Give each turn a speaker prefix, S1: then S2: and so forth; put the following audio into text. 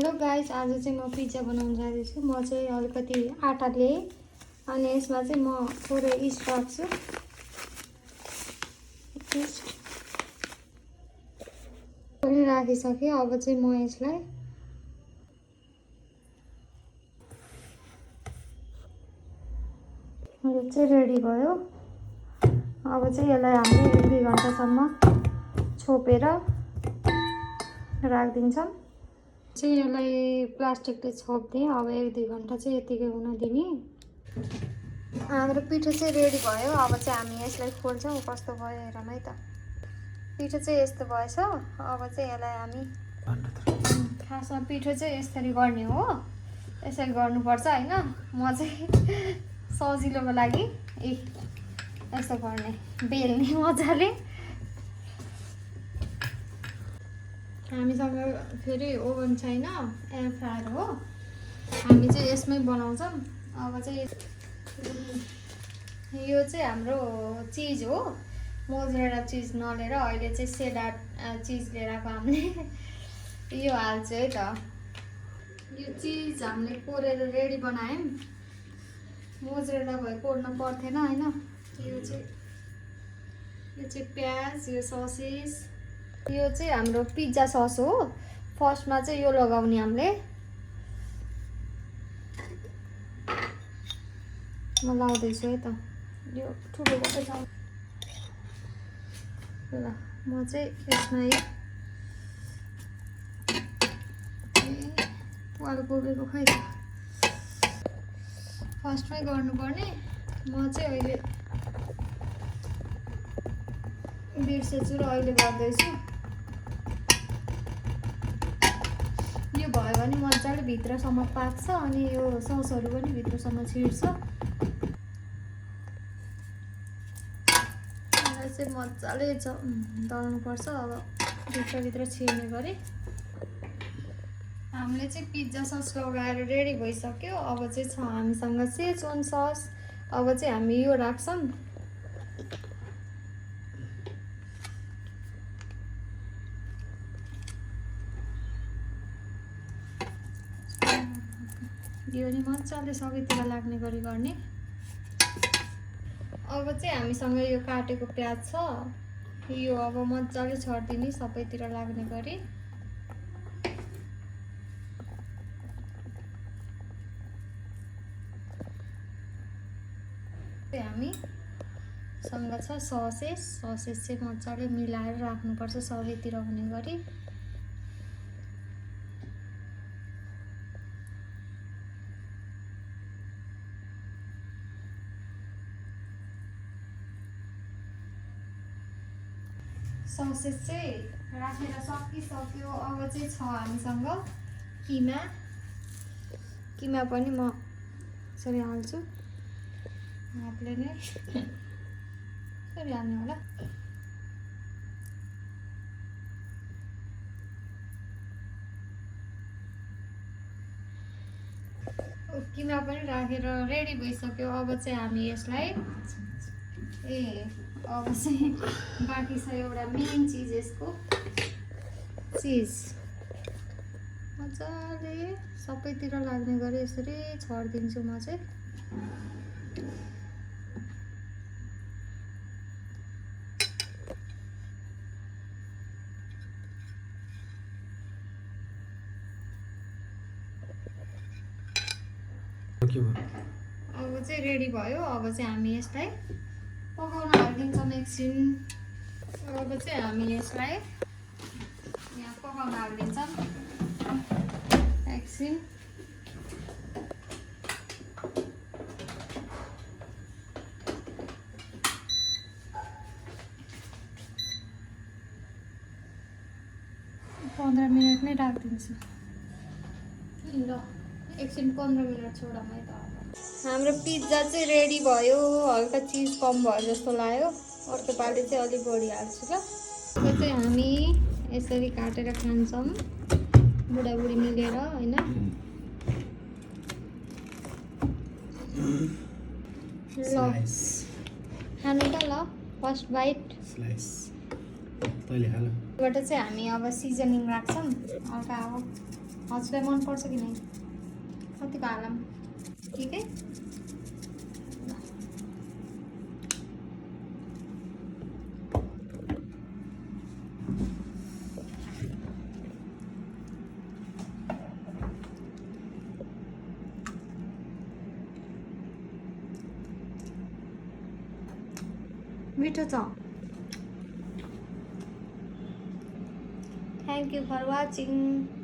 S1: Hello guys, आज चाहिँ म पिज्जा बनाउन जाँदैछु। म चाहिँ अलिकति आटा लिएँ अनि यसमा चाहिँ म थोरै इस्ट राख्छु। इस्ट पनि राखिसकेँ। अब चाहिँ म यसलाई यो चाहिँ रेडी भयो। अब चाहिँ यसलाई हामीले 1-2 घन्टासम्म छोपेर राखिदिन्छौँ। चाहिँ यसलाई प्लास्टिकले छोप्दिएँ। अब 1-2 घन्टा चाहिँ यतिकै हुन दिने। हाम्रो पिठो चाहिँ रेडी भयो। अब चाहिँ हामी यसलाई खोल्छौँ। कस्तो भयो हेरौँ है त। पिठो चाहिँ यस्तो भएछ। अब चाहिँ यसलाई हामी खासमा पिठो चाहिँ यसरी गर्ने हो। यसरी गर्नुपर्छ होइन। म चाहिँ सजिलोको लागि यस्तो गर्ने, बेल्ने मजाले। हामीसँग फेरि ओभन छैन, एयर फ्रायर हो। हामी चाहिँ यसमै बनाउँछौँ। अब चाहिँ यो चाहिँ हाम्रो चिज हो, मोजरेला चिज नलिएर अहिले चाहिँ सेडार चिज लिएर आएको हामीले। यो हाल्छु है त। यो चिज हामीले कोरेर रेडी बनायौँ। मोजरेला भए कोर्न पर्थेन होइन। यो चाहिँ प्याज, यो ससेज, यो चाहिँ हाम्रो पिज्जा सस हो। फर्स्टमा चाहिँ यो लगाउने हामीले। म लाउँदैछु है त। यो ठुलो मात्रै छ। ल म चाहिँ यसमा वाल पुगेको खै त। फर्स्टमै गर्नुपर्ने। म चाहिँ अहिले बिर्सेछु र अहिले गर्दैछु। यो भयो भने मजाले भित्रसम्म पाक्छ अनि यो ससहरू पनि भित्रसम्म छिर्छ। यसलाई चाहिँ मजाले दल्नुपर्छ। अब भित्रभित्र छिर्ने गरी हामीले चाहिँ पिज्जा सस लगाएर रेडी भइसक्यो। अब चाहिँ छ हामीसँग सेजवान सस। अब चाहिँ हामी यो राख्छौँ। यो नि मजाले सबैतिर लाग्ने गरी गर्ने। अब चाहिँ हामीसँग यो काटेको प्याज छ। यो अब मजाले छरिदिने सबैतिर लाग्ने गरी। हामीसँग छ ससेज चाहिँ मजाले मिलाएर राख्नुपर्छ सबैतिर हुने गरी। ससेज चाहिँ राखेर सकिसक्यो। अब चाहिँ छ हामीसँग किमा पनि म यसरी हाल्छु। हातले नै यसरी हाल्ने होला। किमा पनि राखेर रेडी भइसक्यो। अब चाहिँ हामी यसलाई अब चाहिँ बाँकी छ एउटा मेन चिज। यसको चिज मजाले सबैतिर लाग्ने गरी यसरी छरिदिन्छु म चाहिँ। अब चाहिँ रेडी भयो। अब चाहिँ हामी यसलाई पकाउन हालिदिन्छौँ एकछिन। अब चाहिँ हामी यसलाई यहाँ पकाउन हालिदिन्छौँ एकछिन। पन्ध्र मिनट नै राखिदिन्छु। ल एकछिन 15 मिनट छोडौँ है त। हाम्रो पिज्जा चाहिँ रेडी भयो। हल्का चिज कम भयो जस्तो लाग्यो। अर्को पालि चाहिँ अलिक बढी हाल्छु ल। अब चाहिँ हामी यसरी काटेर खान्छौँ बुढाबुढी मिलेर होइन। ल खानु त ल। फर्स्ट बाइट बाट चाहिँ हामी अब सिजनिङ राख्छौँ हल्का। अब हजुरलाई मनपर्छ कि नै? कतिको हालौँ? ठिकै? मिठो छ। Thank you for watching.